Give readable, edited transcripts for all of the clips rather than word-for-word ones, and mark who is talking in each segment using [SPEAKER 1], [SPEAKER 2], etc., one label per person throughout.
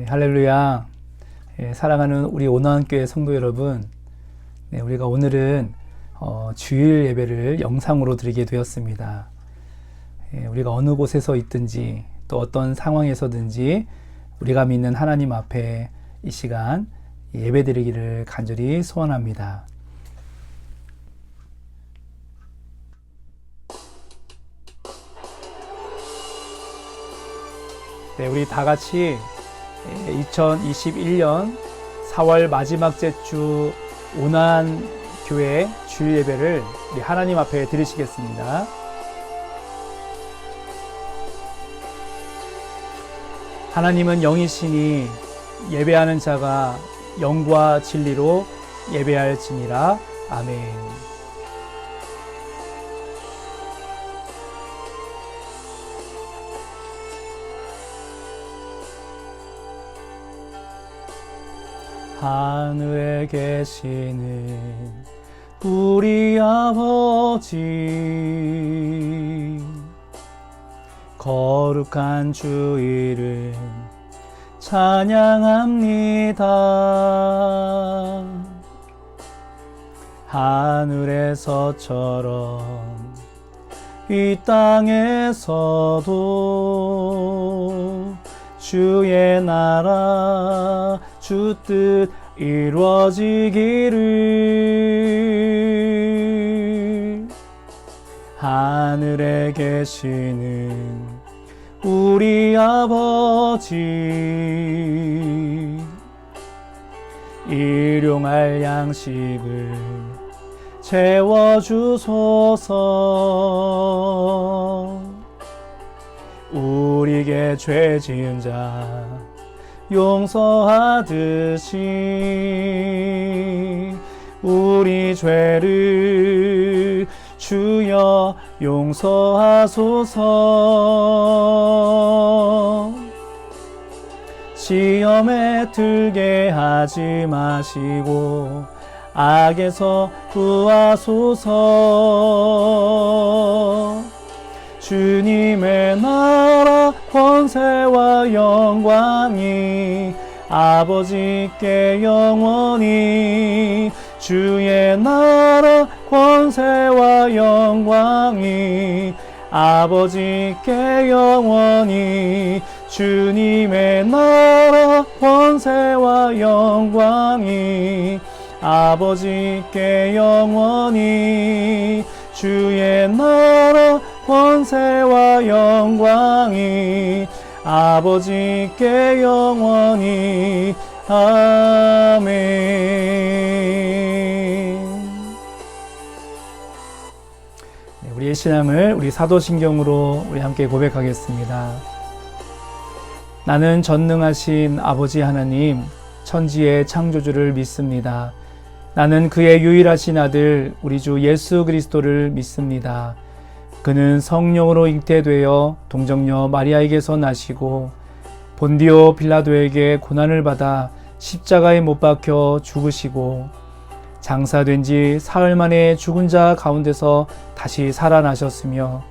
[SPEAKER 1] 할렐루야. 사랑하는 우리 오나원교회 성도 여러분, 우리가 오늘은 주일 예배를 영상으로 드리게 되었습니다. 우리가 어느 곳에서 있든지 또 어떤 상황에서든지 우리가 믿는 하나님 앞에 이 시간 예배 드리기를 간절히 소원합니다. 우리 다 같이 2021년 4월 마지막 주 오난교회 주일 예배를 우리 하나님 앞에 드리시겠습니다. 하나님은 영이시니 예배하는 자가 영과 진리로 예배할지니라. 아멘. 하늘에 계시는 우리 아버지, 거룩한 주 이름 찬양합니다. 하늘에서처럼 이 땅에서도 주의 나라 주 뜻 이루어지기를. 하늘에 계시는 우리 아버지, 일용할 양식을 채워주소서. 우리에게 죄 지은 자 용서하듯이 우리 죄를 주여 용서하소서. 시험에 들게 하지 마시고 악에서 구하소서. 주님의 나라 권세와 영광이 아버지께 영원히. 주의 나라 권세와 영광이 아버지께 영원히. 주님의 나라 권세와 영광이 아버지께 영원히. 주의 나라 권세와 영광이 아버지께 영원히. 아멘. 우리의 신앙을 우리 사도신경으로 우리 함께 고백하겠습니다. 나는 전능하신 아버지 하나님, 천지의 창조주를 믿습니다. 나는 그의 유일하신 아들 우리 주 예수 그리스도를 믿습니다. 그는 성령으로 잉태되어 동정녀 마리아에게서 나시고 본디오 빌라도에게 고난을 받아 십자가에 못 박혀 죽으시고 장사된 지 사흘 만에 죽은 자 가운데서 다시 살아나셨으며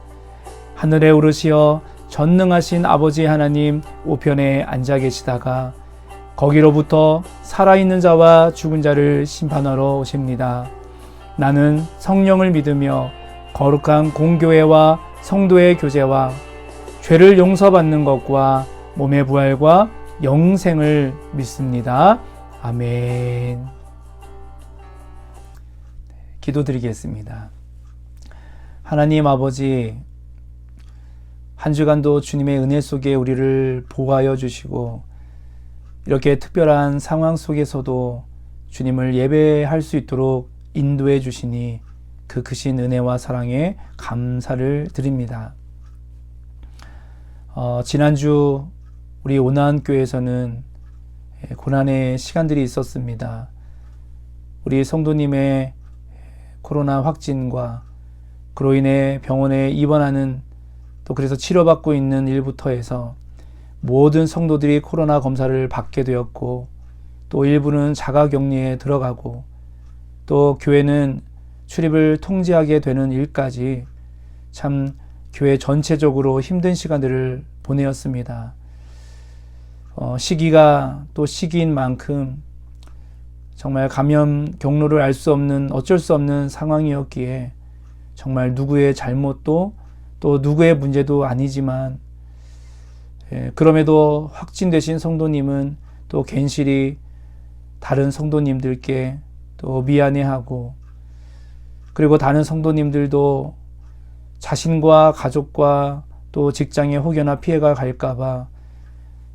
[SPEAKER 1] 하늘에 오르시어 전능하신 아버지 하나님 우편에 앉아 계시다가 거기로부터 살아있는 자와 죽은 자를 심판하러 오십니다. 나는 성령을 믿으며 거룩한 공교회와 성도의 교제와 죄를 용서받는 것과 몸의 부활과 영생을 믿습니다. 아멘. 기도드리겠습니다. 하나님 아버지, 한 주간도 주님의 은혜 속에 우리를 보호하여 주시고 이렇게 특별한 상황 속에서도 주님을 예배할 수 있도록 인도해 주시니 그 크신 은혜와 사랑에 감사를 드립니다. 지난주 우리 오난교회에서는 고난의 시간들이 있었습니다. 우리 성도님의 코로나 확진과 그로 인해 병원에 입원하는, 또 그래서 치료받고 있는 일부터 해서 모든 성도들이 코로나 검사를 받게 되었고, 또 일부는 자가격리에 들어가고, 또 교회는 출입을 통제하게 되는 일까지 참 교회 전체적으로 힘든 시간들을 보내었습니다. 시기가 또 시기인 만큼 정말 감염 경로를 알 수 없는 어쩔 수 없는 상황이었기에 정말 누구의 잘못도 또 누구의 문제도 아니지만 그럼에도 확진되신 성도님은 또 괜시리 다른 성도님들께 또 미안해하고 그리고 다른 성도님들도 자신과 가족과 또 직장에 혹여나 피해가 갈까봐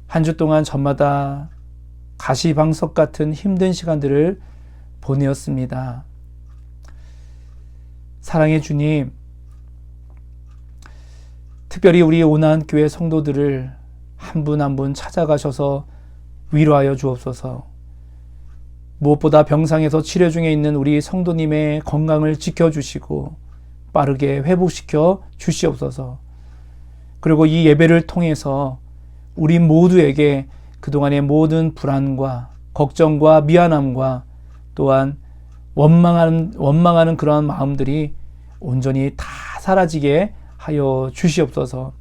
[SPEAKER 1] 한 주 동안 저마다 가시방석 같은 힘든 시간들을 보내었습니다. 사랑의 주님, 특별히 우리 오난교회 성도들을 한 분 한 분 찾아가셔서 위로하여 주옵소서. 무엇보다 병상에서 치료 중에 있는 우리 성도님의 건강을 지켜주시고 빠르게 회복시켜 주시옵소서. 그리고 이 예배를 통해서 우리 모두에게 그동안의 모든 불안과 걱정과 미안함과 또한 원망하는 그러한 마음들이 온전히 다 사라지게 하여 주시옵소서.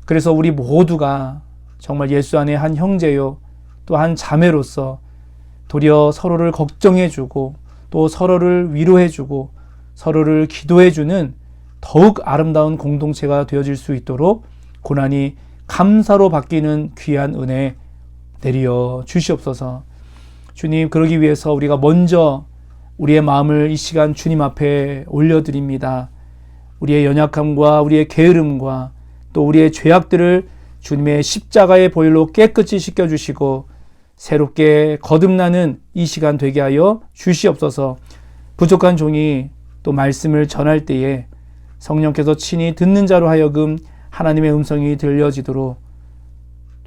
[SPEAKER 1] 그래서 우리 모두가 정말 예수 안에 한 형제요 또 한 자매로서 도리어 서로를 걱정해주고 또 서로를 위로해주고 서로를 기도해주는 더욱 아름다운 공동체가 되어질 수 있도록 고난이 감사로 바뀌는 귀한 은혜 내려 주시옵소서. 주님, 그러기 위해서 우리가 먼저 우리의 마음을 이 시간 주님 앞에 올려드립니다. 우리의 연약함과 우리의 게으름과 또 우리의 죄악들을 주님의 십자가의 보혈로 깨끗이 씻겨주시고 새롭게 거듭나는 이 시간 되게 하여 주시옵소서. 부족한 종이 또 말씀을 전할 때에 성령께서 친히 듣는 자로 하여금 하나님의 음성이 들려지도록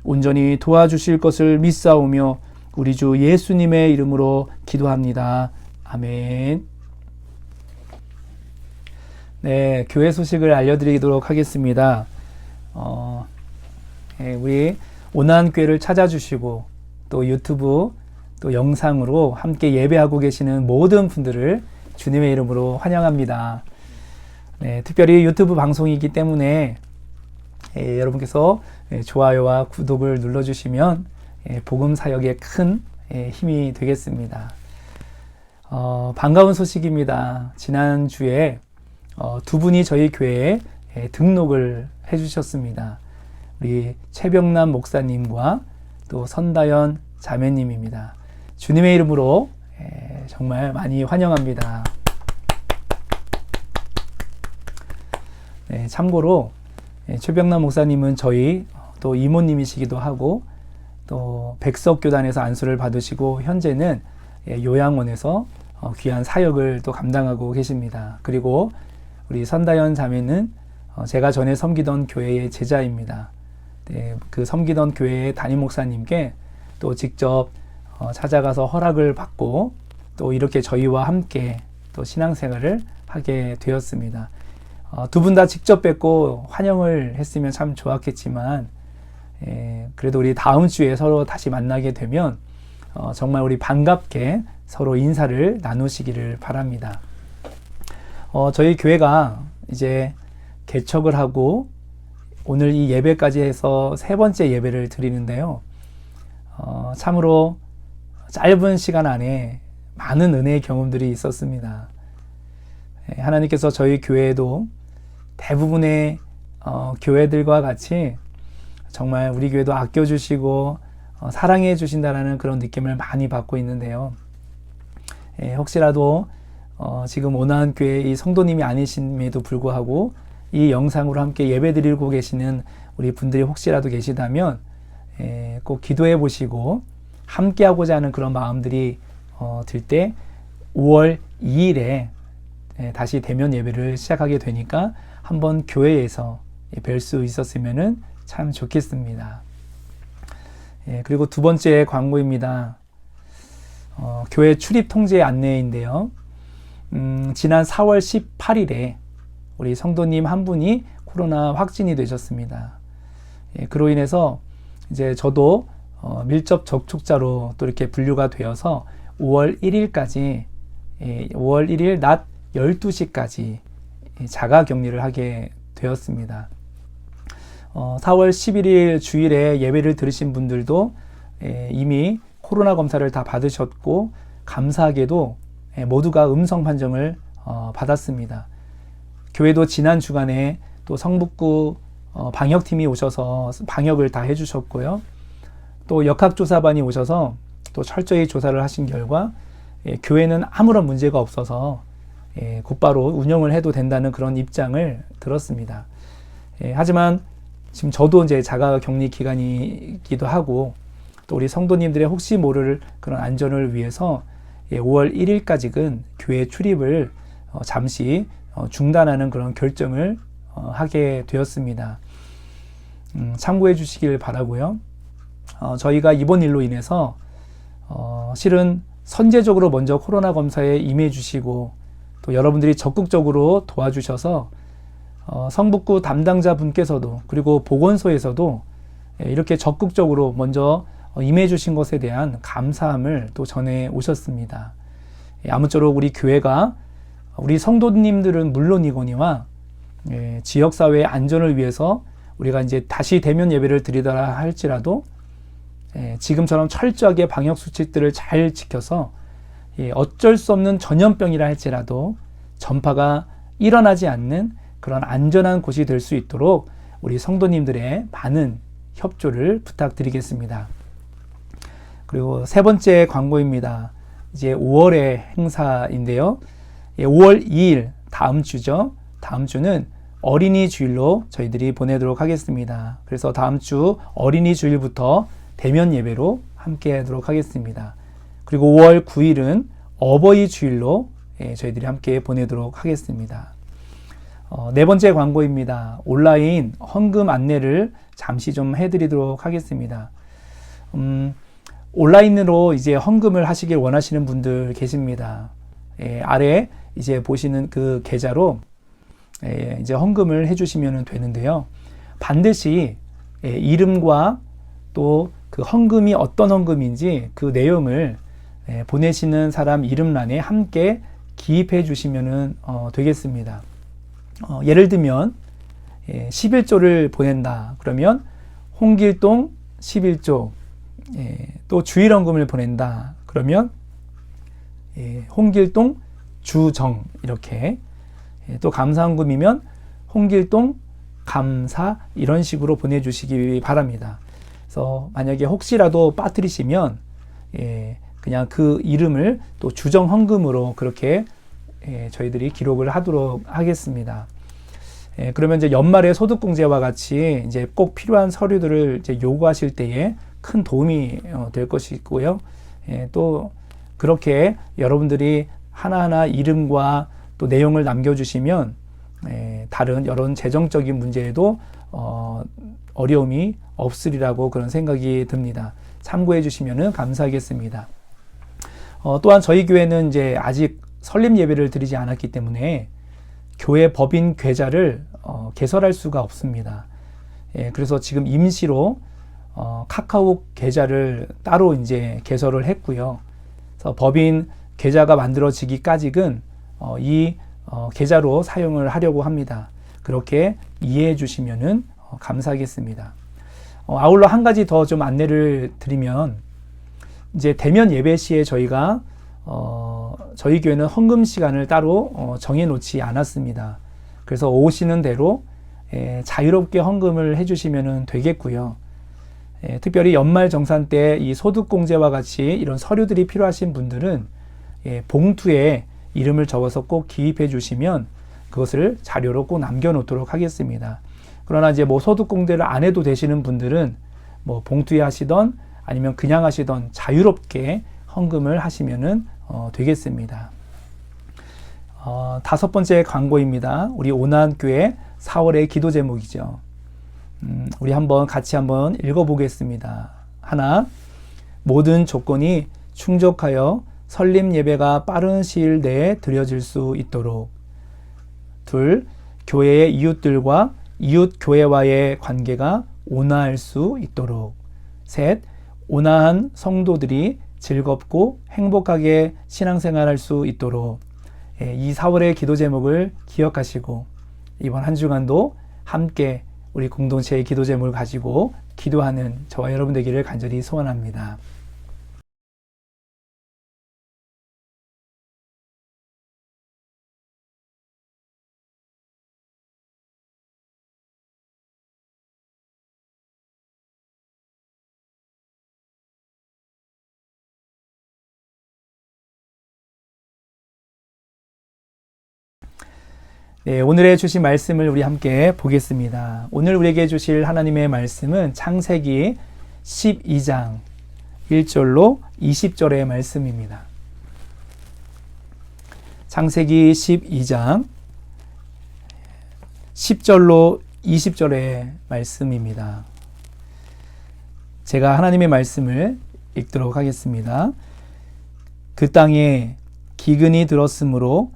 [SPEAKER 1] 온전히 도와주실 것을 믿사오며 우리 주 예수님의 이름으로 기도합니다. 아멘. 네, 교회 소식을 알려드리도록 하겠습니다. 우리 오난교회를 찾아주시고 또 유튜브 또 영상으로 함께 예배하고 계시는 모든 분들을 주님의 이름으로 환영합니다. 네, 특별히 유튜브 방송이기 때문에 여러분께서 좋아요와 구독을 눌러주시면 복음 사역에 큰 힘이 되겠습니다. 반가운 소식입니다. 지난주에 두 분이 저희 교회에 등록을 해주셨습니다. 우리 최병남 목사님과 또 선다연 자매님입니다. 주님의 이름으로 정말 많이 환영합니다. 참고로 최병남 목사님은 저희 또 이모님이시기도 하고 또 백석교단에서 안수를 받으시고 현재는 요양원에서 귀한 사역을 또 감당하고 계십니다. 그리고 우리 선다연 자매는 제가 전에 섬기던 교회의 제자입니다. 그 섬기던 교회의 담임 목사님께 또 직접 찾아가서 허락을 받고 또 이렇게 저희와 함께 또 신앙생활을 하게 되었습니다. 두 분 다 직접 뵙고 환영을 했으면 참 좋았겠지만 그래도 우리 다음 주에 서로 다시 만나게 되면 정말 우리 반갑게 서로 인사를 나누시기를 바랍니다. 저희 교회가 이제 개척을 하고 오늘 이 예배까지 해서 세 번째 예배를 드리는데요. 참으로 짧은 시간 안에 많은 은혜의 경험들이 있었습니다. 하나님께서 저희 교회에도 대부분의 교회들과 같이 정말 우리 교회도 아껴주시고 사랑해 주신다라는 그런 느낌을 많이 받고 있는데요. 혹시라도 지금 오난교회 이 성도님이 아니심에도 불구하고 이 영상으로 함께 예배 드리고 계시는 우리 분들이 혹시라도 계시다면 꼭 기도해 보시고 함께 하고자 하는 그런 마음들이 들 때 5월 2일에 다시 대면 예배를 시작하게 되니까 한번 교회에서 뵐 수 있었으면 참 좋겠습니다. 그리고 두 번째 광고입니다. 교회 출입 통제 안내인데요. 지난 4월 18일에 우리 성도님 한 분이 코로나 확진이 되셨습니다. 그로 인해서 이제 저도 밀접 접촉자로 또 이렇게 분류가 되어서 5월 1일까지 5월 1일 낮 12시까지 자가 격리를 하게 되었습니다. 4월 11일 주일에 예배를 들으신 분들도 이미 코로나 검사를 다 받으셨고 감사하게도 모두가 음성 판정을 받았습니다. 교회도 지난 주간에 또 성북구 방역팀이 오셔서 방역을 다 해주셨고요. 또 역학조사반이 오셔서 또 철저히 조사를 하신 결과 교회는 아무런 문제가 없어서 곧바로 운영을 해도 된다는 그런 입장을 들었습니다. 하지만 지금 저도 이제 자가격리 기간이기도 하고 또 우리 성도님들의 혹시 모를 그런 안전을 위해서 5월 1일까지는 교회 출입을 잠시 중단하는 그런 결정을 하게 되었습니다. 참고해 주시길 바라고요. 저희가 이번 일로 인해서 실은 선제적으로 먼저 코로나 검사에 임해 주시고 또 여러분들이 적극적으로 도와주셔서 성북구 담당자 분께서도 그리고 보건소에서도 이렇게 적극적으로 먼저 임해 주신 것에 대한 감사함을 또 전해 오셨습니다. 아무쪼록 우리 교회가 우리 성도님들은 물론이거니와 지역사회의 안전을 위해서 우리가 이제 다시 대면 예배를 드리더라 할지라도 지금처럼 철저하게 방역 수칙들을 잘 지켜서 어쩔 수 없는 전염병이라 할지라도 전파가 일어나지 않는 그런 안전한 곳이 될 수 있도록 우리 성도님들의 많은 협조를 부탁드리겠습니다. 그리고 세 번째 광고입니다. 이제 5월의 행사인데요. 5월 2일 다음 주죠. 다음 주는 어린이 주일로 저희들이 보내도록 하겠습니다. 그래서 다음 주 어린이 주일부터 대면 예배로 함께 하도록 하겠습니다. 그리고 5월 9일은 어버이 주일로 저희들이 함께 보내도록 하겠습니다. 네 번째 광고입니다. 온라인 헌금 안내를 잠시 좀 해드리도록 하겠습니다. 온라인으로 이제 헌금을 하시길 원하시는 분들 계십니다. 아래 이제 보시는 그 계좌로 이제 헌금을 해주시면 되는데요. 반드시 이름과 또 그 헌금이 어떤 헌금인지 그 내용을 보내시는 사람 이름란에 함께 기입해 주시면 되겠습니다. 예를 들면 11조를 보낸다 그러면 홍길동 11조, 또 주일헌금을 보낸다 그러면 홍길동 주정, 이렇게 또 감사헌금이면 홍길동 감사, 이런 식으로 보내주시기 바랍니다. 그래서 만약에 혹시라도 빠뜨리시면 그냥 그 이름을 또 주정헌금으로 그렇게 저희들이 기록을 하도록 하겠습니다. 그러면 이제 연말에 소득공제와 같이 이제 꼭 필요한 서류들을 이제 요구하실 때에 큰 도움이 될 것이고요. 또 그렇게 여러분들이 하나하나 이름과 또 내용을 남겨주시면 다른 여러 재정적인 문제에도 어려움이 없으리라고 그런 생각이 듭니다. 참고해 주시면 감사하겠습니다. 또한 저희 교회는 이제 아직 설립 예배를 드리지 않았기 때문에 교회 법인 계좌를 개설할 수가 없습니다. 그래서 지금 임시로 카카오 계좌를 따로 이제 개설을 했고요. 그래서 법인 계좌가 만들어지기까지는 이 계좌로 사용을 하려고 합니다. 그렇게 이해해 주시면 감사하겠습니다. 아울러 한 가지 더 좀 안내를 드리면 이제 대면 예배 시에 저희가 저희 교회는 헌금 시간을 따로 정해 놓지 않았습니다. 그래서 오시는 대로 자유롭게 헌금을 해주시면 되겠고요. 특별히 연말정산 때 이 소득공제와 같이 이런 서류들이 필요하신 분들은 봉투에 이름을 적어서 꼭 기입해 주시면 그것을 자료로 꼭 남겨 놓도록 하겠습니다. 그러나 이제 뭐 소득공제를 안 해도 되시는 분들은 뭐 봉투에 하시던 아니면 그냥 하시던 자유롭게 헌금을 하시면 되겠습니다. 다섯 번째 광고입니다. 우리 오난교회 4월의 기도 제목이죠. 우리 같이 한번 읽어보겠습니다. 하나, 모든 조건이 충족하여 설립 예배가 빠른 시일 내에 드려질 수 있도록. 둘, 교회의 이웃들과 이웃 교회와의 관계가 온화할 수 있도록. 셋, 온화한 성도들이 즐겁고 행복하게 신앙생활할 수 있도록. 이 4월의 기도 제목을 기억하시고 이번 한 주간도 함께 우리 공동체의 기도 제목을 가지고 기도하는 저와 여러분 되기를 간절히 소원합니다. 네, 오늘의 주신 말씀을 우리 함께 보겠습니다. 오늘 우리에게 주실 하나님의 말씀은 창세기 12장 1절로 20절의 말씀입니다. 창세기 12장 10절로 20절의 말씀입니다. 제가 하나님의 말씀을 읽도록 하겠습니다. 그 땅에 기근이 들었으므로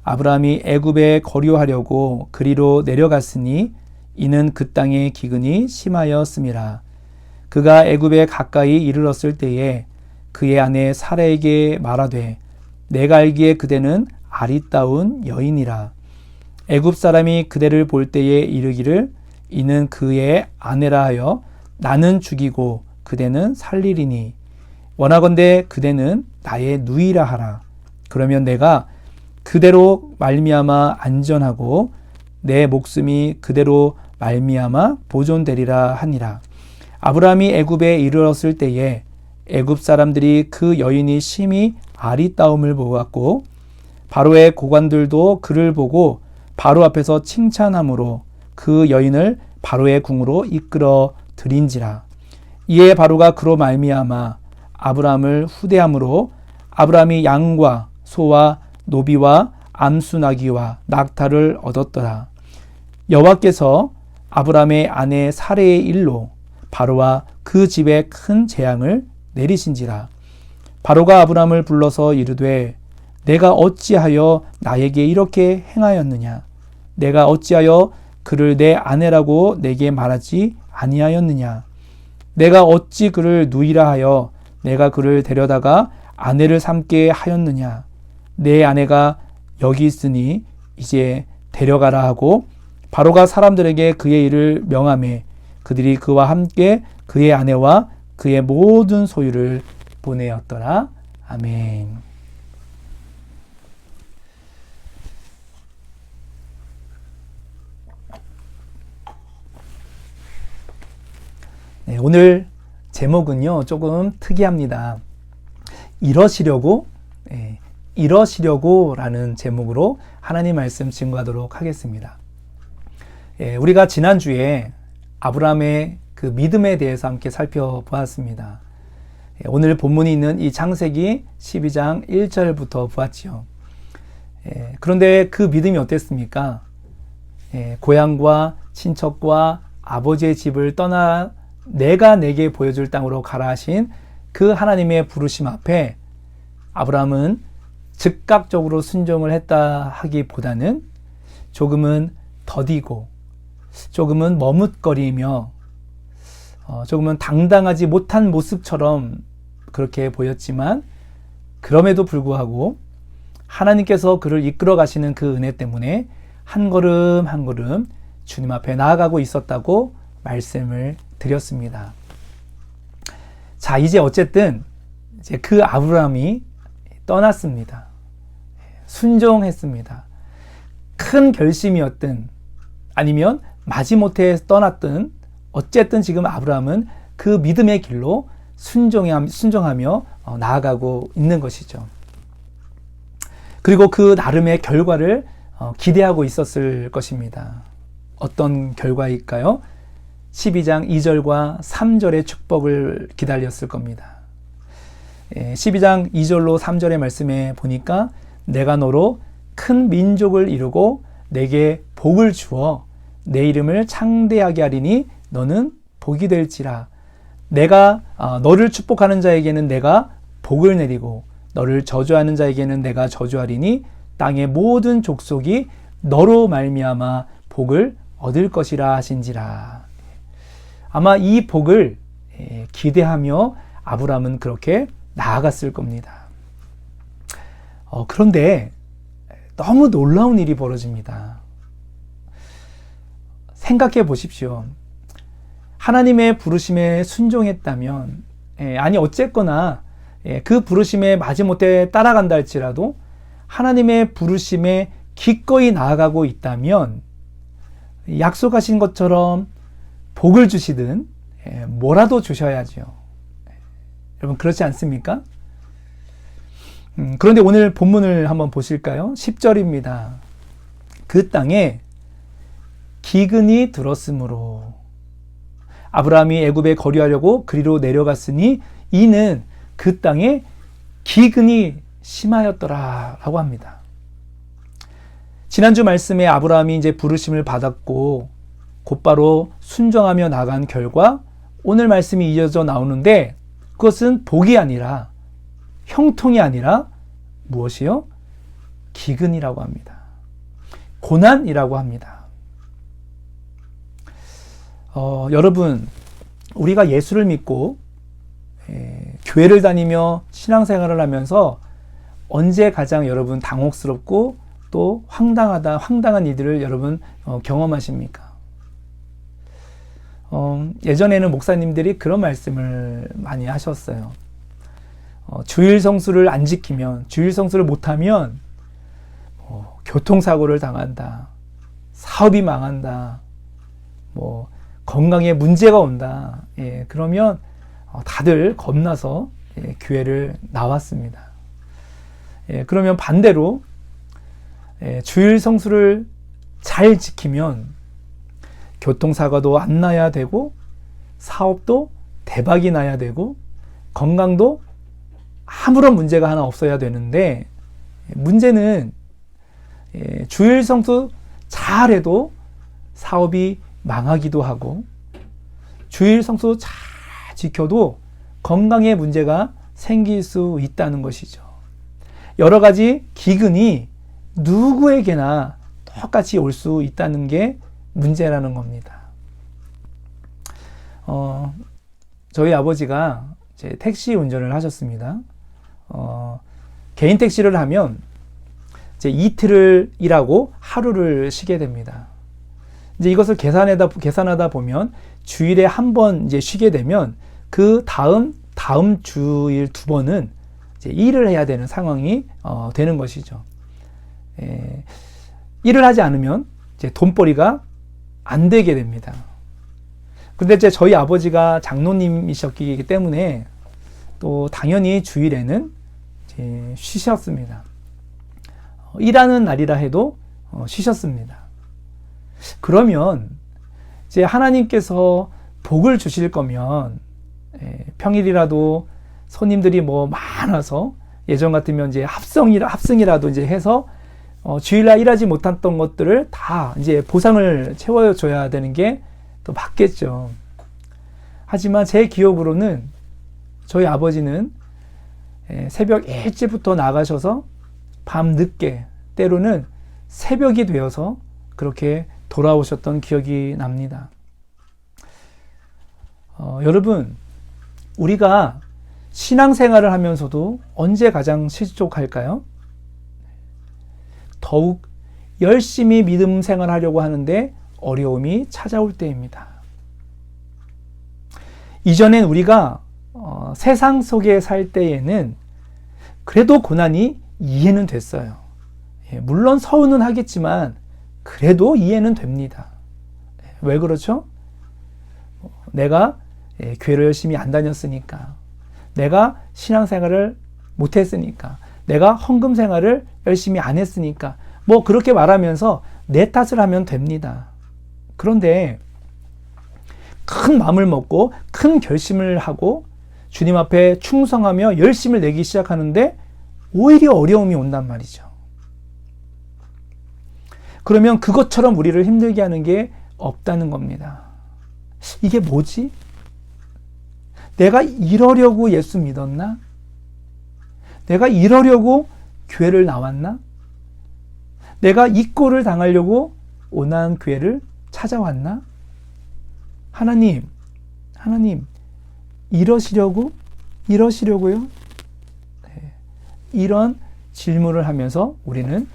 [SPEAKER 1] 아브라함이 애굽에 거류하려고 그리로 내려갔으니 이는 그 땅의 기근이 심하였음이라. 그가 애굽에 가까이 이르렀을 때에 그의 아내 사라에게 말하되 내가 알기에 그대는 아리따운 여인이라. 애굽 사람이 그대를 볼 때에 이르기를 이는 그의 아내라 하여 나는 죽이고 그대는 살리리니 원하건대 그대는 나의 누이라 하라. 그러면 내가 그대로 말미암아 안전하고 내 목숨이 그대로 말미암아 보존되리라 하니라. 아브라함이 애굽에 이르렀을 때에 애굽 사람들이 그 여인이 심히 아리따움을 보았고 바로의 고관들도 그를 보고 바로 앞에서 칭찬함으로 그 여인을 바로의 궁으로 이끌어 들인지라. 이에 바로가 그로 말미암아 아브라함을 후대함으로 아브라함이 양과 소와 노비와 암수나귀와 낙타를 얻었더라. 여호와께서 아브라함의 아내 사레의 일로 바로와 그 집에 큰 재앙을 내리신지라. 바로가 아브라함을 불러서 이르되 내가 어찌하여 나에게 이렇게 행하였느냐? 내가 어찌하여 그를 내 아내라고 내게 말하지 아니하였느냐? 내가 어찌 그를 누이라 하여 내가 그를 데려다가 아내를 삼게 하였느냐? 내 아내가 여기 있으니 이제 데려가라 하고 바로가 사람들에게 그의 일을 명하매 그들이 그와 함께 그의 아내와 그의 모든 소유를 보내었더라. 아멘. 네, 오늘 제목은요 조금 특이합니다. 이러시려고 라는 제목으로 하나님 말씀 증거하도록 하겠습니다. 우리가 지난주에 아브라함의 그 믿음에 대해서 함께 살펴보았습니다. 오늘 본문이 있는 이 창세기 12장 1절부터 보았지요. 그런데 그 믿음이 어땠습니까? 고향과 친척과 아버지의 집을 떠나 내가 내게 보여줄 땅으로 가라 하신 그 하나님의 부르심 앞에 아브라함은 즉각적으로 순종을 했다 하기보다는 조금은 더디고 조금은 머뭇거리며 조금은 당당하지 못한 모습처럼 그렇게 보였지만 그럼에도 불구하고 하나님께서 그를 이끌어 가시는 그 은혜 때문에 한 걸음 한 걸음 주님 앞에 나아가고 있었다고 말씀을 드렸습니다. 자, 이제 어쨌든 이제 그 아브라함이 떠났습니다. 순종했습니다. 큰 결심이었든 아니면 마지못해 떠났든 어쨌든 지금 아브라함은 그 믿음의 길로 순종하며 나아가고 있는 것이죠. 그리고 그 나름의 결과를 기대하고 있었을 것입니다. 어떤 결과일까요? 12장 2절과 3절의 축복을 기다렸을 겁니다. 12장 2절로 3절의 말씀에 보니까 내가 너로 큰 민족을 이루고 내게 복을 주어 내 이름을 창대하게 하리니 너는 복이 될지라. 내가 너를 축복하는 자에게는 내가 복을 내리고 너를 저주하는 자에게는 내가 저주하리니 땅의 모든 족속이 너로 말미암아 복을 얻을 것이라 하신지라. 아마 이 복을 기대하며 아브라함은 그렇게 나아갔을 겁니다. 그런데 너무 놀라운 일이 벌어집니다. 생각해 보십시오. 하나님의 부르심에 순종했다면, 아니 어쨌거나 그 부르심에 마지못해 따라간다 할지라도 하나님의 부르심에 기꺼이 나아가고 있다면 약속하신 것처럼 복을 주시든 뭐라도 주셔야죠. 여러분 그렇지 않습니까? 그런데 오늘 본문을 한번 보실까요? 10절입니다. 그 땅에 기근이 들었으므로 아브라함이 애굽에 거류하려고 그리로 내려갔으니 이는 그 땅에 기근이 심하였더라 라고 합니다. 지난주 말씀에 아브라함이 이제 부르심을 받았고 곧바로 순종하며 나간 결과 오늘 말씀이 이어져 나오는데 그것은 복이 아니라 형통이 아니라 무엇이요? 기근이라고 합니다. 고난이라고 합니다. 여러분 우리가 예수를 믿고 교회를 다니며 신앙생활을 하면서 언제 가장 여러분 당혹스럽고 또 황당한 이들을 여러분 경험하십니까? 예전에는 목사님들이 그런 말씀을 많이 하셨어요. 주일 성수를 안 지키면, 주일 성수를 못하면 교통사고를 당한다, 사업이 망한다, 건강에 문제가 온다. 그러면 다들 겁나서 교회를 나왔습니다. 그러면 반대로 주일 성수를 잘 지키면 교통사고도 안 나야 되고 사업도 대박이 나야 되고 건강도 아무런 문제가 하나 없어야 되는데 문제는 주일 성수 잘해도 사업이 망하기도 하고 주일 성수 잘 지켜도 건강에 문제가 생길 수 있다는 것이죠. 여러 가지 기근이 누구에게나 똑같이 올 수 있다는 게 문제라는 겁니다. 저희 아버지가 이제 택시 운전을 하셨습니다. 개인 택시를 하면 이제 이틀을 일하고 하루를 쉬게 됩니다. 이제 이것을 계산하다 보면 주일에 한 번 이제 쉬게 되면 그 다음 주일 2번은 이제 일을 해야 되는 상황이 되는 것이죠. 일을 하지 않으면 이제 돈벌이가 안 되게 됩니다. 근데 이제 저희 아버지가 장로님이셨기 때문에 또 당연히 주일에는 이제 쉬셨습니다. 일하는 날이라 해도 쉬셨습니다. 그러면 이제 하나님께서 복을 주실 거면 평일이라도 손님들이 많아서 예전 같으면 이제 합승이라도 이제 해서 주일날 일하지 못했던 것들을 다 이제 보상을 채워줘야 되는 게 또 맞겠죠. 하지만 제 기억으로는 저희 아버지는 새벽 일찍부터 나가셔서 밤 늦게 때로는 새벽이 되어서 그렇게 돌아오셨던 기억이 납니다. 여러분 우리가 신앙생활을 하면서도 언제 가장 실족할까요? 더욱 열심히 믿음 생활하려고 하는데 어려움이 찾아올 때입니다. 이전엔 우리가 세상 속에 살 때에는 그래도 고난이 이해는 됐어요. 물론 서운은 하겠지만 그래도 이해는 됩니다. 왜 그렇죠? 내가 교회를 열심히 안 다녔으니까, 내가 신앙생활을 못했으니까, 내가 헌금 생활을 열심히 안 했으니까 그렇게 말하면서 내 탓을 하면 됩니다. 그런데 큰 마음을 먹고 큰 결심을 하고 주님 앞에 충성하며 열심을 내기 시작하는데 오히려 어려움이 온단 말이죠. 그러면 그것처럼 우리를 힘들게 하는 게 없다는 겁니다. 이게 뭐지? 내가 이러려고 예수 믿었나? 내가 이러려고 교회를 나왔나? 내가 이 꼴을 당하려고 오난 교회를 찾아왔나? 하나님, 이러시려고요? 네, 이런 질문을 하면서 우리는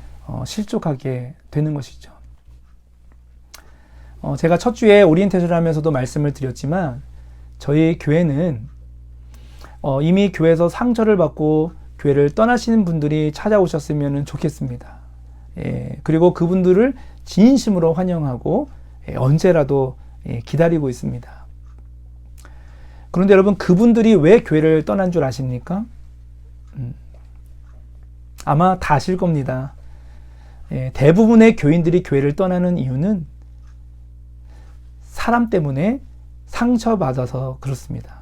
[SPEAKER 1] 실족하게 되는 것이죠. 제가 첫 주에 오리엔테이션을 하면서도 말씀을 드렸지만 저희 교회는 이미 교회에서 상처를 받고 교회를 떠나시는 분들이 찾아오셨으면 좋겠습니다. 그리고 그분들을 진심으로 환영하고 언제라도 기다리고 있습니다. 그런데 여러분, 그분들이 왜 교회를 떠난 줄 아십니까? 아마 다 아실 겁니다. 대부분의 교인들이 교회를 떠나는 이유는 사람 때문에 상처받아서 그렇습니다.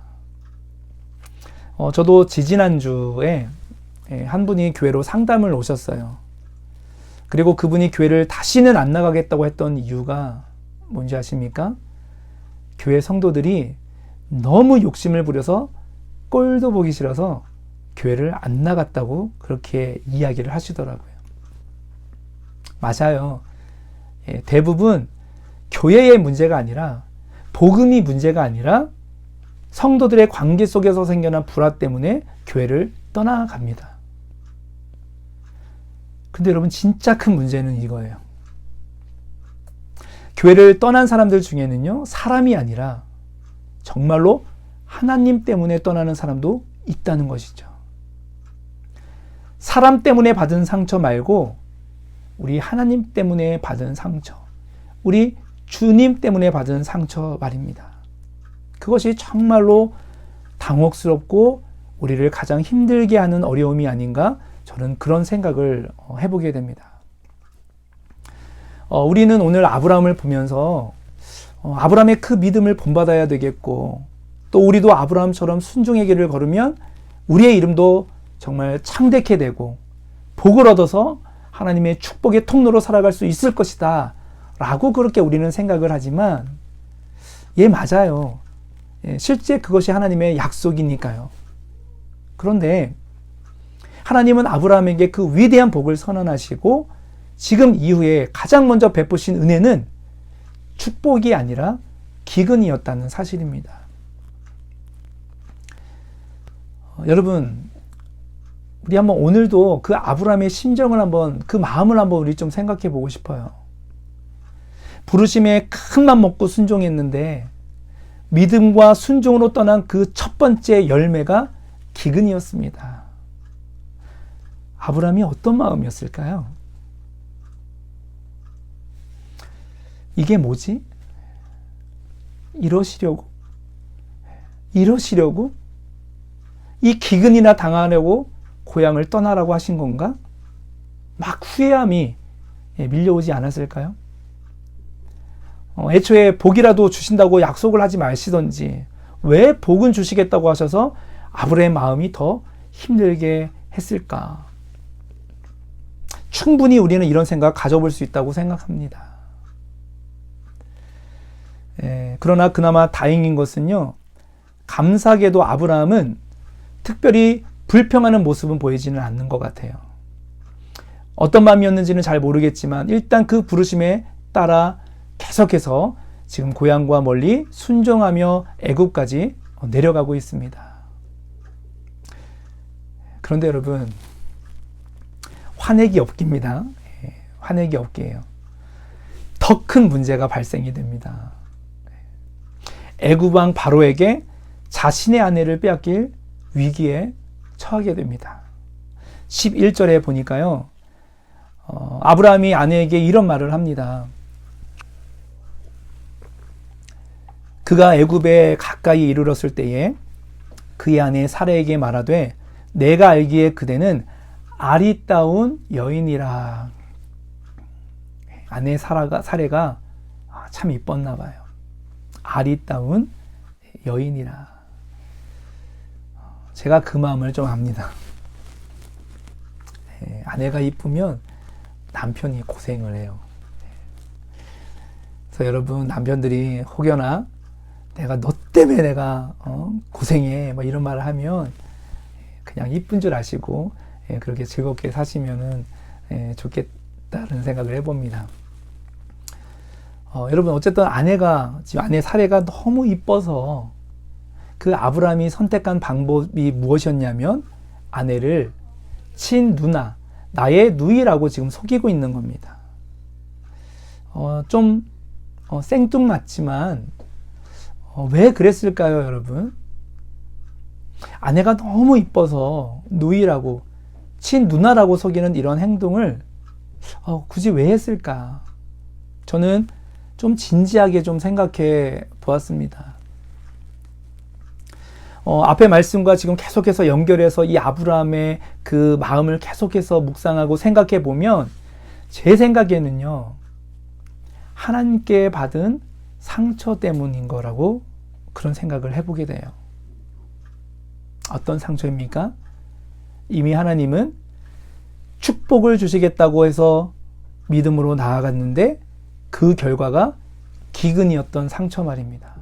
[SPEAKER 1] 저도 지지난주에 한 분이 교회로 상담을 오셨어요. 그리고 그분이 교회를 다시는 안 나가겠다고 했던 이유가 뭔지 아십니까? 교회 성도들이 너무 욕심을 부려서 꼴도 보기 싫어서 교회를 안 나갔다고 그렇게 이야기를 하시더라고요. 맞아요. 대부분 교회의 문제가 아니라, 복음이 문제가 아니라 성도들의 관계 속에서 생겨난 불화 때문에 교회를 떠나갑니다. 근데 여러분, 진짜 큰 문제는 이거예요. 교회를 떠난 사람들 중에는요, 사람이 아니라 정말로 하나님 때문에 떠나는 사람도 있다는 것이죠. 사람 때문에 받은 상처 말고 우리 하나님 때문에 받은 상처, 우리 주님 때문에 받은 상처 말입니다. 그것이 정말로 당혹스럽고 우리를 가장 힘들게 하는 어려움이 아닌가, 저는 그런 생각을 해보게 됩니다. 우리는 오늘 아브라함을 보면서 아브라함의 그 믿음을 본받아야 되겠고, 또 우리도 아브라함처럼 순종의 길을 걸으면 우리의 이름도 정말 창대케 되고 복을 얻어서 하나님의 축복의 통로로 살아갈 수 있을 것이다 라고 그렇게 우리는 생각을 하지만, 맞아요. 실제 그것이 하나님의 약속이니까요. 그런데 하나님은 아브라함에게 그 위대한 복을 선언하시고 지금 이후에 가장 먼저 베푸신 은혜는 축복이 아니라 기근이었다는 사실입니다. 여러분, 우리 한번 오늘도 그 아브라함의 심정을 한번, 그 마음을 한번 우리 좀 생각해 보고 싶어요. 부르심에 큰 맘 먹고 순종했는데 믿음과 순종으로 떠난 그 첫 번째 열매가 기근이었습니다. 아브라함이 어떤 마음이었을까요? 이게 뭐지? 이러시려고? 이 기근이나 당하려고 고향을 떠나라고 하신 건가? 막 후회함이 밀려오지 않았을까요? 애초에 복이라도 주신다고 약속을 하지 마시던지 왜 복은 주시겠다고 하셔서 아브라함의 마음이 더 힘들게 했을까? 충분히 우리는 이런 생각 가져볼 수 있다고 생각합니다. 그러나 그나마 다행인 것은요, 감사하게도 아브라함은 특별히 불평하는 모습은 보이지는 않는 것 같아요. 어떤 마음이었는지는 잘 모르겠지만 일단 그 부르심에 따라 계속해서 지금 고향과 멀리 순종하며 애굽까지 내려가고 있습니다. 그런데 여러분, 화내기 없깁니다. 화내기 없게요. 더 큰 문제가 발생이 됩니다. 애굽 왕 바로에게 자신의 아내를 빼앗길 위기에 처하게 됩니다. 11절에 보니까요, 아브라함이 아내에게 이런 말을 합니다. 그가 애굽에 가까이 이르렀을 때에 그의 아내 사라에게 말하되 내가 알기에 그대는 아리따운 여인이라. 아내 사례가 참 이뻤나 봐요. 아리따운 여인이라. 제가 그 마음을 좀 압니다. 아내가 이쁘면 남편이 고생을 해요. 그래서 여러분, 남편들이 혹여나 내가 너 때문에 내가 고생해 뭐 이런 말을 하면 그냥 이쁜 줄 아시고 그렇게 즐겁게 사시면은 좋겠다는 생각을 해봅니다. 여러분, 어쨌든 지금 아내 사례가 너무 이뻐서 그 아브라함이 선택한 방법이 무엇이었냐면 아내를 친누나, 나의 누이라고 지금 속이고 있는 겁니다. 좀 생뚱맞지만 왜 그랬을까요, 여러분? 아내가 너무 이뻐서 누이라고, 친누나라고 속이는 이런 행동을 굳이 왜 했을까? 저는 좀 진지하게 좀 생각해 보았습니다. 앞의 말씀과 지금 계속해서 연결해서 이 아브라함의 그 마음을 계속해서 묵상하고 생각해 보면 제 생각에는요, 하나님께 받은 상처 때문인 거라고 그런 생각을 해보게 돼요. 어떤 상처입니까? 이미 하나님은 축복을 주시겠다고 해서 믿음으로 나아갔는데 그 결과가 기근이었던 상처 말입니다.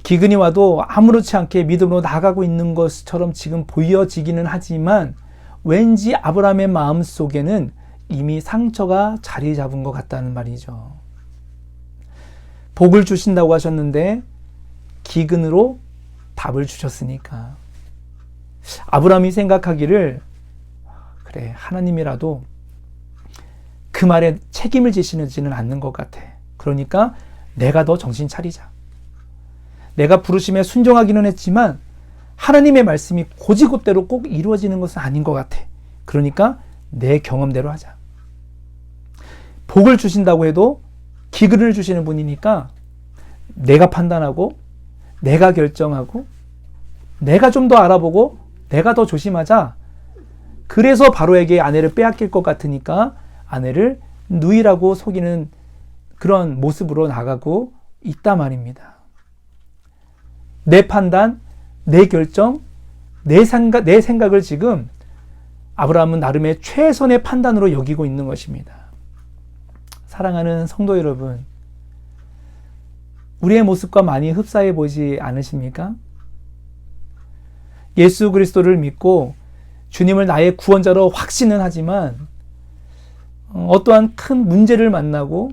[SPEAKER 1] 기근이 와도 아무렇지 않게 믿음으로 나아가고 있는 것처럼 지금 보여지기는 하지만 왠지 아브라함의 마음 속에는 이미 상처가 자리 잡은 것 같다는 말이죠. 복을 주신다고 하셨는데 기근으로 답을 주셨으니까 아브라함이 생각하기를, 그래, 하나님이라도 그 말에 책임을 지시지는 않는 것 같아. 그러니까 내가 더 정신 차리자. 내가 부르심에 순종하기는 했지만 하나님의 말씀이 곧이곧대로 꼭 이루어지는 것은 아닌 것 같아. 그러니까 내 경험대로 하자. 복을 주신다고 해도 기근을 주시는 분이니까 내가 판단하고 내가 결정하고 내가 좀 더 알아보고 내가 더 조심하자. 그래서 바로에게 아내를 빼앗길 것 같으니까 아내를 누이라고 속이는 그런 모습으로 나가고 있다 말입니다. 내 판단, 내 결정, 내 생각을 지금 아브라함은 나름의 최선의 판단으로 여기고 있는 것입니다. 사랑하는 성도 여러분, 우리의 모습과 많이 흡사해 보이지 않으십니까? 예수 그리스도를 믿고 주님을 나의 구원자로 확신은 하지만 어떠한 큰 문제를 만나고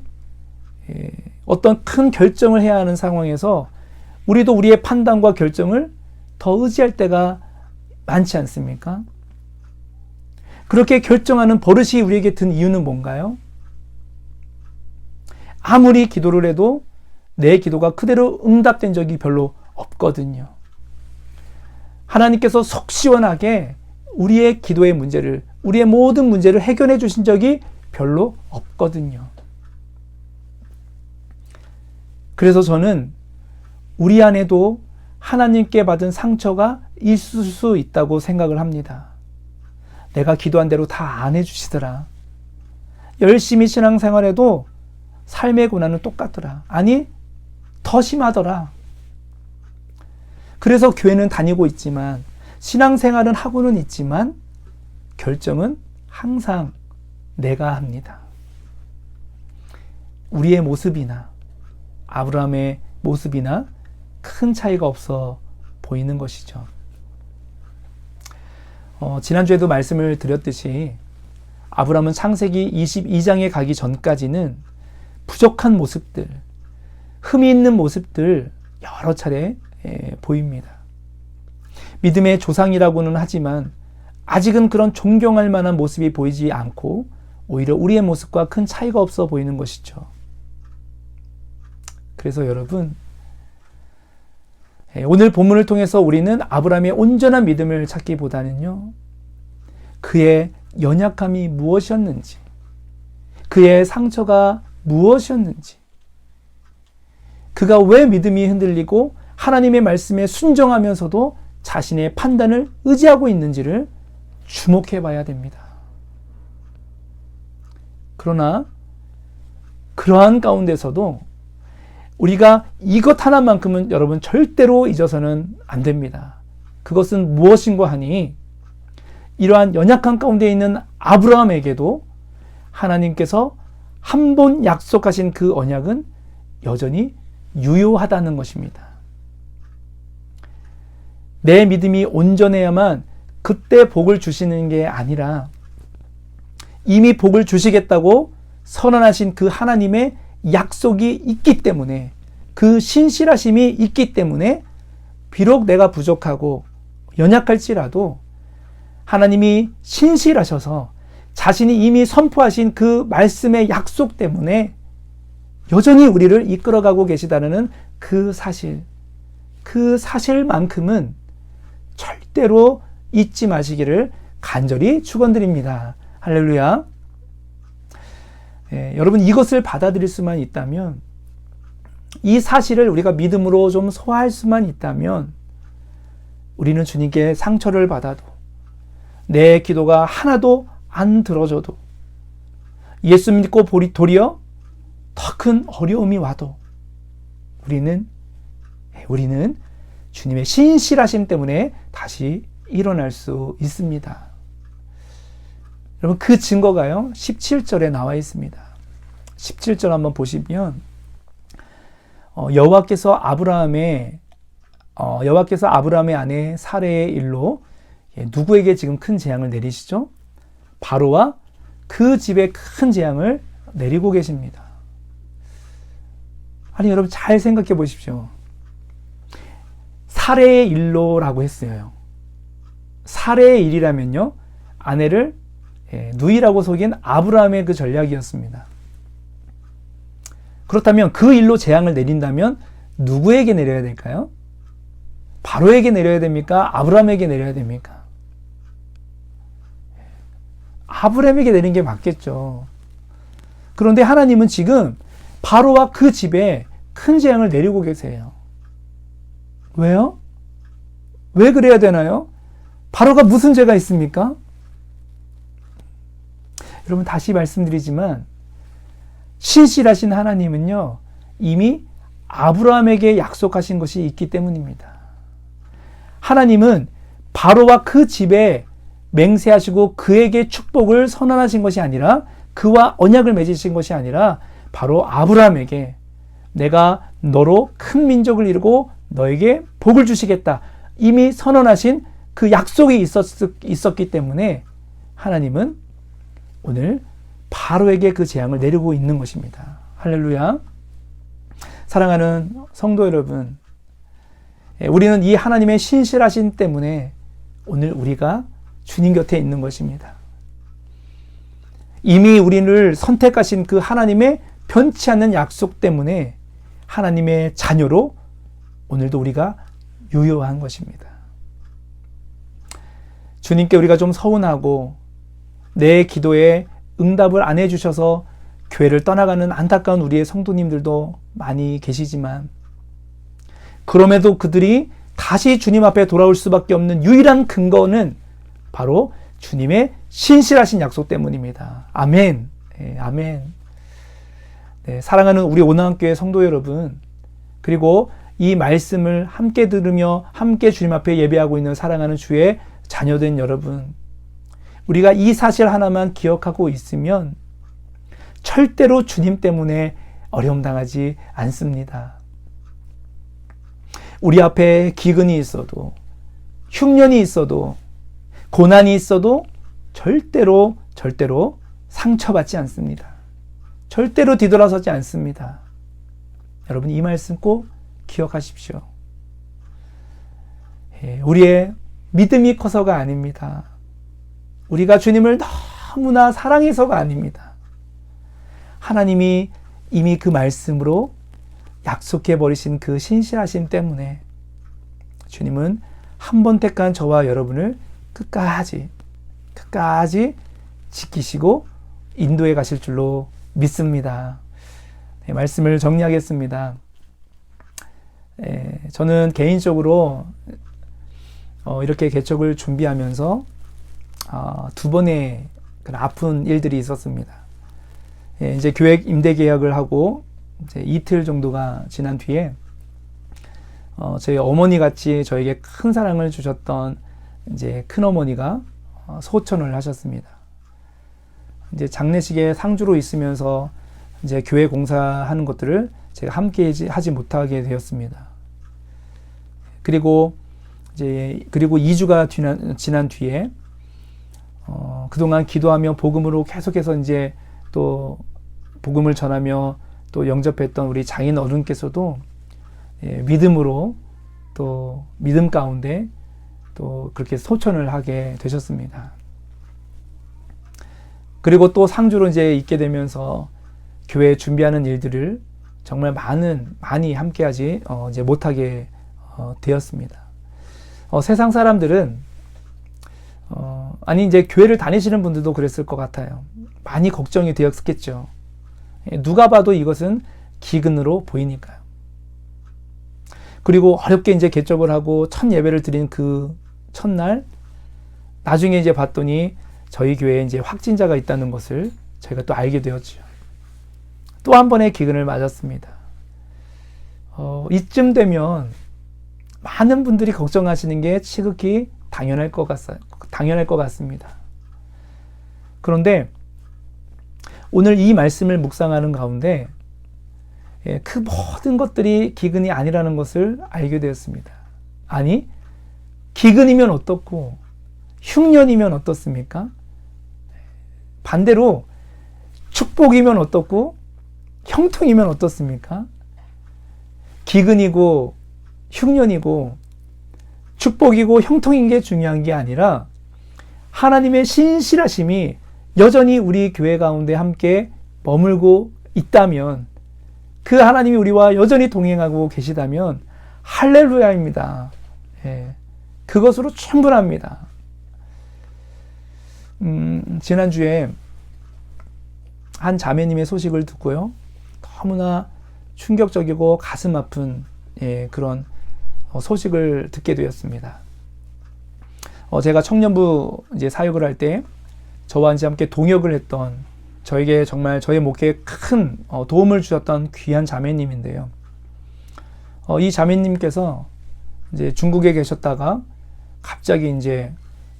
[SPEAKER 1] 어떤 큰 결정을 해야 하는 상황에서 우리도 우리의 판단과 결정을 더 의지할 때가 많지 않습니까? 그렇게 결정하는 버릇이 우리에게 든 이유는 뭔가요? 아무리 기도를 해도 내 기도가 그대로 응답된 적이 별로 없거든요. 하나님께서 속 시원하게 우리의 기도의 문제를, 우리의 모든 문제를 해결해 주신 적이 별로 없거든요. 그래서 저는 우리 안에도 하나님께 받은 상처가 있을 수 있다고 생각을 합니다. 내가 기도한 대로 다 안 해주시더라. 열심히 신앙생활해도 삶의 고난은 똑같더라. 아니, 더 심하더라. 그래서 교회는 다니고 있지만, 신앙생활은 하고는 있지만, 결정은 항상 내가 합니다. 우리의 모습이나 아브라함의 모습이나 큰 차이가 없어 보이는 것이죠. 지난주에도 말씀을 드렸듯이 아브라함은 창세기 22장에 가기 전까지는 부족한 모습들, 흠이 있는 모습들 여러 차례 보입니다. 믿음의 조상이라고는 하지만 아직은 그런 존경할 만한 모습이 보이지 않고 오히려 우리의 모습과 큰 차이가 없어 보이는 것이죠. 그래서 여러분, 오늘 본문을 통해서 우리는 아브라함의 온전한 믿음을 찾기보다는요, 그의 연약함이 무엇이었는지, 그의 상처가 무엇이었는지, 그가 왜 믿음이 흔들리고 하나님의 말씀에 순종하면서도 자신의 판단을 의지하고 있는지를 주목해 봐야 됩니다. 그러나 그러한 가운데서도 우리가 이것 하나만큼은 여러분 절대로 잊어서는 안 됩니다. 그것은 무엇인가 하니 이러한 연약한 가운데 있는 아브라함에게도 하나님께서 한 번 약속하신 그 언약은 여전히 유효하다는 것입니다. 내 믿음이 온전해야만 그때 복을 주시는 게 아니라 이미 복을 주시겠다고 선언하신 그 하나님의 약속이 있기 때문에, 그 신실하심이 있기 때문에 비록 내가 부족하고 연약할지라도 하나님이 신실하셔서 자신이 이미 선포하신 그 말씀의 약속 때문에 여전히 우리를 이끌어가고 계시다는 그 사실만큼은 절대로 잊지 마시기를 간절히 축원드립니다. 할렐루야. 여러분, 이것을 받아들일 수만 있다면, 이 사실을 우리가 믿음으로 좀 소화할 수만 있다면, 우리는 주님께 상처를 받아도, 내 기도가 하나도 안 들어줘도, 예수 믿고 도리어 더 큰 어려움이 와도 우리는 주님의 신실하심 때문에 다시 일어날 수 있습니다. 여러분, 그 증거가요 17절에 나와 있습니다. 17절 한번 보시면 여호와께서 아브라함의 아내 사레의 일로 누구에게 지금 큰 재앙을 내리시죠? 바로와 그 집에 큰 재앙을 내리고 계십니다. 아니, 여러분 잘 생각해 보십시오. 사레의 일로라고 했어요. 사레의 일이라면요, 아내를 누이라고 속인 아브라함의 그 전략이었습니다. 그렇다면 그 일로 재앙을 내린다면 누구에게 내려야 될까요? 바로에게 내려야 됩니까? 아브라함에게 내려야 됩니까? 아브라함에게 내리는 게 맞겠죠. 그런데 하나님은 지금 바로와 그 집에 큰 재앙을 내리고 계세요. 왜요? 왜 그래야 되나요? 바로가 무슨 죄가 있습니까? 여러분, 다시 말씀드리지만 신실하신 하나님은요, 이미 아브라함에게 약속하신 것이 있기 때문입니다. 하나님은 바로와 그 집에 맹세하시고 그에게 축복을 선언하신 것이 아니라, 그와 언약을 맺으신 것이 아니라 바로 아브라함에게 내가 너로 큰 민족을 이루고 너에게 복을 주시겠다, 이미 선언하신 그 약속이 있었기 때문에 하나님은 오늘 바로에게 그 재앙을 내리고 있는 것입니다. 할렐루야. 사랑하는 성도 여러분, 우리는 이 하나님의 신실하심 때문에 오늘 우리가 주님 곁에 있는 것입니다. 이미 우리를 선택하신 그 하나님의 변치 않는 약속 때문에 하나님의 자녀로 오늘도 우리가 유효한 것입니다. 주님께 우리가 좀 서운하고 내 기도에 응답을 안 해주셔서 교회를 떠나가는 안타까운 우리의 성도님들도 많이 계시지만, 그럼에도 그들이 다시 주님 앞에 돌아올 수밖에 없는 유일한 근거는 바로 주님의 신실하신 약속 때문입니다. 아멘. 네, 아멘. 네, 사랑하는 우리 오나한교회 성도 여러분, 그리고 이 말씀을 함께 들으며 함께 주님 앞에 예배하고 있는 사랑하는 주의 자녀된 여러분, 우리가 이 사실 하나만 기억하고 있으면 절대로 주님 때문에 어려움 당하지 않습니다. 우리 앞에 기근이 있어도, 흉년이 있어도, 고난이 있어도 절대로 상처받지 않습니다. 절대로 뒤돌아서지 않습니다. 여러분, 이 말씀 꼭 기억하십시오. 우리의 믿음이 커서가 아닙니다. 우리가 주님을 너무나 사랑해서가 아닙니다. 하나님이 이미 그 말씀으로 약속해 버리신 그 신실하심 때문에 주님은 한 번 택한 저와 여러분을 끝까지 지키시고 인도해 가실 줄로 믿습니다. 네, 말씀을 정리하겠습니다. 저는 개인적으로 이렇게 개척을 준비하면서 두 번의 아픈 일들이 있었습니다. 이제 교회 임대 계약을 하고 이제 이틀 정도가 지난 뒤에 저희 어머니 같이 저에게 큰 사랑을 주셨던 이제 큰 어머니가 소천을 하셨습니다. 이제 장례식에 상주로 있으면서 이제 교회 공사하는 것들을 제가 함께 하지 못하게 되었습니다. 그리고 2주가 지난 뒤에 그동안 기도하며 복음으로 계속해서 이제 또 복음을 전하며 또 영접했던 우리 장인 어른께서도 믿음으로 또 믿음 가운데 또 그렇게 소천을 하게 되셨습니다. 그리고 또 상주로 이제 있게 되면서 교회 준비하는 일들을 정말 많이 함께하지 이제 못하게 되었습니다. 세상 사람들은 아니 이제 교회를 다니시는 분들도 그랬을 것 같아요. 많이 걱정이 되었겠죠. 누가 봐도 이것은 기근으로 보이니까요. 그리고 어렵게 이제 개척을 하고 첫 예배를 드린 그 첫날, 나중에 이제 봤더니 저희 교회에 이제 확진자가 있다는 것을 저희가 또 알게 되었죠. 또 한 번의 기근을 맞았습니다. 이쯤 되면 많은 분들이 걱정하시는 게 지극히 당연할 것 같습니다. 그런데 오늘 이 말씀을 묵상하는 가운데 그 모든 것들이 기근이 아니라는 것을 알게 되었습니다. 아니, 기근이면 어떻고 흉년이면 어떻습니까? 반대로 축복이면 어떻고 형통이면 어떻습니까? 기근이고 흉년이고 축복이고 형통인 게 중요한 게 아니라 하나님의 신실하심이 여전히 우리 교회 가운데 함께 머물고 있다면, 그 하나님이 우리와 여전히 동행하고 계시다면 할렐루야입니다. 그것으로 충분합니다. 지난주에 한 자매님의 소식을 듣고요, 너무나 충격적이고 가슴 아픈 그런 소식을 듣게 되었습니다. 제가 청년부 이제 사역을 할 때 저와 이제 함께 동역을 했던, 저에게 정말 저의 목회에 큰 도움을 주셨던 귀한 자매님인데요. 이 자매님께서 이제 중국에 계셨다가 갑자기 이제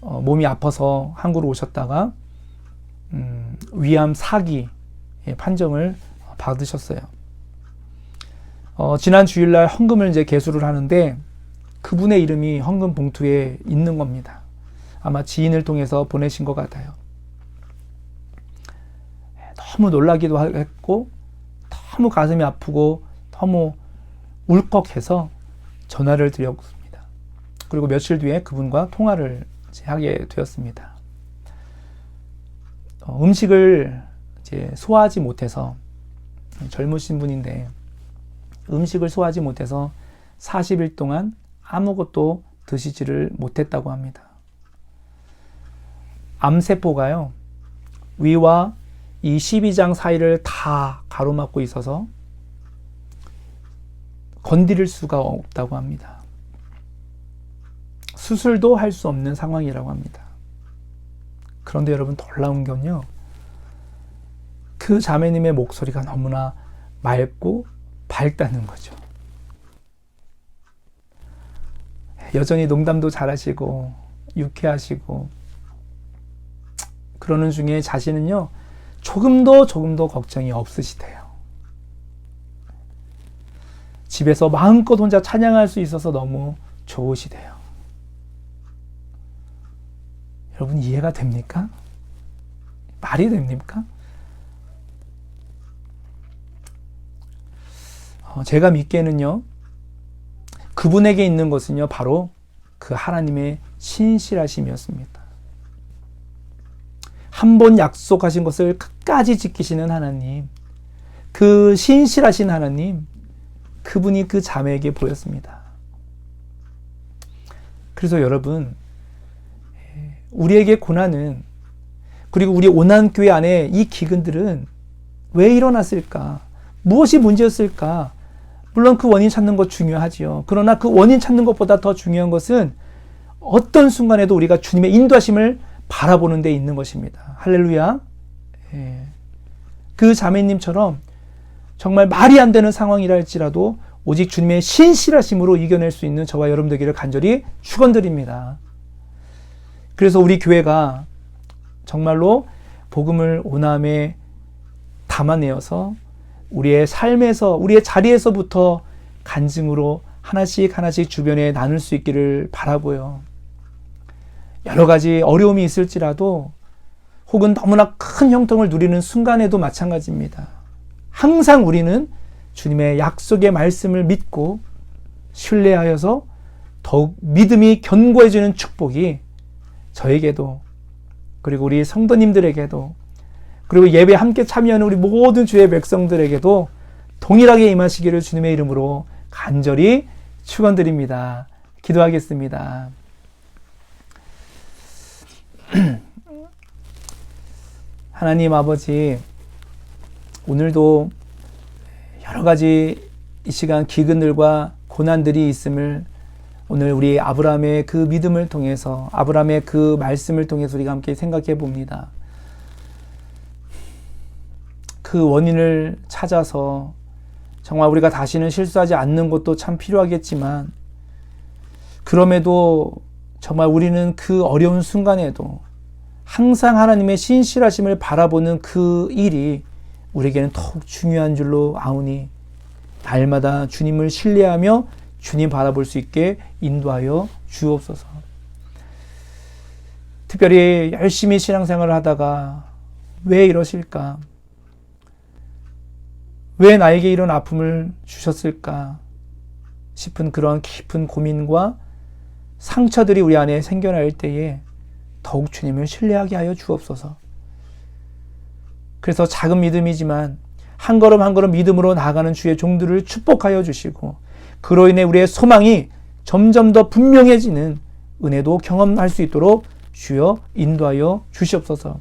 [SPEAKER 1] 몸이 아파서 한국으로 오셨다가 위암 4기 판정을 받으셨어요. 지난 주일날 헌금을 이제 개수를 하는데 그분의 이름이 헌금 봉투에 있는 겁니다. 아마 지인을 통해서 보내신 것 같아요. 너무 놀라기도 했고 너무 가슴이 아프고 너무 울컥해서 전화를 드렸습니다. 그리고 며칠 뒤에 그분과 통화를 이제 하게 되었습니다. 음식을 이제 소화하지 못해서, 젊으신 분인데 음식을 소화하지 못해서 40일 동안 아무것도 드시지를 못했다고 합니다. 암세포가요, 위와 이 12장 사이를 다 가로막고 있어서 건드릴 수가 없다고 합니다. 수술도 할 수 없는 상황이라고 합니다. 그런데 여러분, 놀라운 건요, 그 자매님의 목소리가 너무나 맑고 밝다는 거죠. 여전히 농담도 잘하시고 유쾌하시고 그러는 중에 자신은요, 조금도 걱정이 없으시대요. 집에서 마음껏 혼자 찬양할 수 있어서 너무 좋으시대요. 여러분, 이해가 됩니까? 말이 됩니까? 제가 믿기에는요, 그분에게 있는 것은요, 바로 그 하나님의 신실하심이었습니다. 한 번 약속하신 것을 끝까지 지키시는 하나님, 그 신실하신 하나님, 그분이 그 자매에게 보였습니다. 그래서 여러분, 우리에게 고난은, 그리고 우리 오난교회 안에 이 기근들은 왜 일어났을까? 무엇이 문제였을까? 물론 그 원인 찾는 것 중요하지요. 그러나 그 원인 찾는 것보다 더 중요한 것은 어떤 순간에도 우리가 주님의 인도하심을 바라보는 데 있는 것입니다. 할렐루야. 그 자매님처럼 정말 말이 안 되는 상황이라 할지라도 오직 주님의 신실하심으로 이겨낼 수 있는 저와 여러분 되기를 간절히 축원드립니다. 그래서 우리 교회가 정말로 복음을 오남에 담아내어서 우리의 삶에서, 우리의 자리에서부터 간증으로 하나씩 주변에 나눌 수 있기를 바라고요. 여러 가지 어려움이 있을지라도, 혹은 너무나 큰 형통을 누리는 순간에도 마찬가지입니다. 항상 우리는 주님의 약속의 말씀을 믿고 신뢰하여서 더욱 믿음이 견고해지는 축복이 저에게도, 그리고 우리 성도님들에게도, 그리고 예배에 함께 참여하는 우리 모든 주의 백성들에게도 동일하게 임하시기를 주님의 이름으로 간절히 축원드립니다. 기도하겠습니다. 하나님 아버지, 오늘도 여러 가지 이 시간 기근들과 고난들이 있음을 오늘 우리 아브라함의 그 믿음을 통해서, 아브라함의 그 말씀을 통해서 우리가 함께 생각해 봅니다. 그 원인을 찾아서 정말 우리가 다시는 실수하지 않는 것도 참 필요하겠지만, 그럼에도 정말 우리는 그 어려운 순간에도 항상 하나님의 신실하심을 바라보는 그 일이 우리에게는 더욱 중요한 줄로 아오니, 날마다 주님을 신뢰하며 주님 바라볼 수 있게 인도하여 주옵소서. 특별히 열심히 신앙생활을 하다가 왜 이러실까? 왜 나에게 이런 아픔을 주셨을까 싶은 그런 깊은 고민과 상처들이 우리 안에 생겨날 때에 더욱 주님을 신뢰하게 하여 주옵소서. 그래서 작은 믿음이지만 한 걸음 한 걸음 믿음으로 나아가는 주의 종들을 축복하여 주시고, 그로 인해 우리의 소망이 점점 더 분명해지는 은혜도 경험할 수 있도록 주여 인도하여 주시옵소서.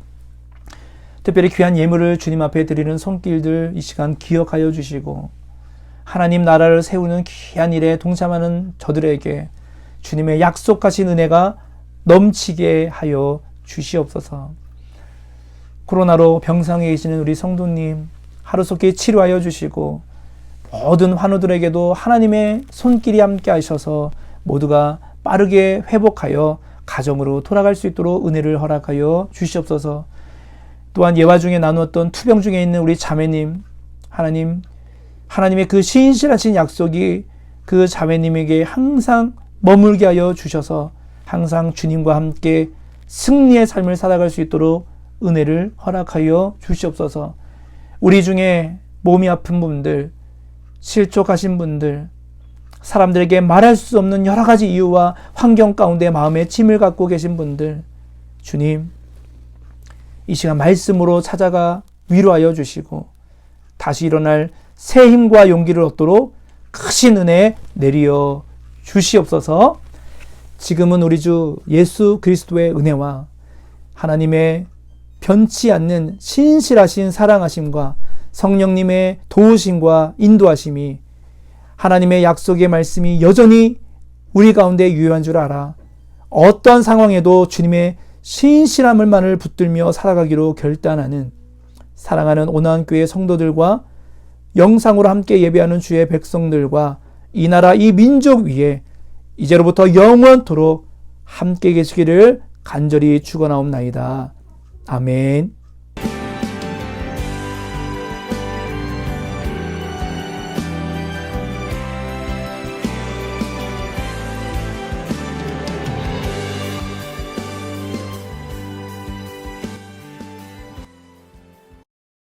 [SPEAKER 1] 특별히 귀한 예물을 주님 앞에 드리는 손길들 이 시간 기억하여 주시고, 하나님 나라를 세우는 귀한 일에 동참하는 저들에게 주님의 약속하신 은혜가 넘치게 하여 주시옵소서. 코로나로 병상에 계시는 우리 성도님 하루속히 치료하여 주시고, 모든 환우들에게도 하나님의 손길이 함께 하셔서 모두가 빠르게 회복하여 가정으로 돌아갈 수 있도록 은혜를 허락하여 주시옵소서. 또한 예화 중에 나누었던 투병 중에 있는 우리 자매님, 하나님의 그 신실하신 약속이 그 자매님에게 항상 머물게 하여 주셔서 항상 주님과 함께 승리의 삶을 살아갈 수 있도록 은혜를 허락하여 주시옵소서. 우리 중에 몸이 아픈 분들, 실족하신 분들, 사람들에게 말할 수 없는 여러 가지 이유와 환경 가운데 마음에 짐을 갖고 계신 분들, 주님 이 시간 말씀으로 찾아가 위로하여 주시고 다시 일어날 새 힘과 용기를 얻도록 크신 은혜 내리어 주시옵소서. 지금은 우리 주 예수 그리스도의 은혜와 하나님의 변치 않는 신실하신 사랑하심과 성령님의 도우심과 인도하심이, 하나님의 약속의 말씀이 여전히 우리 가운데 유효한 줄 알아 어떤 상황에도 주님의 신실함을만을 붙들며 살아가기로 결단하는 사랑하는 오나원교회 성도들과 영상으로 함께 예배하는 주의 백성들과 이 나라 이 민족 위에 이제로부터 영원토록 함께 계시기를 간절히 축원하옵나이다. 아멘.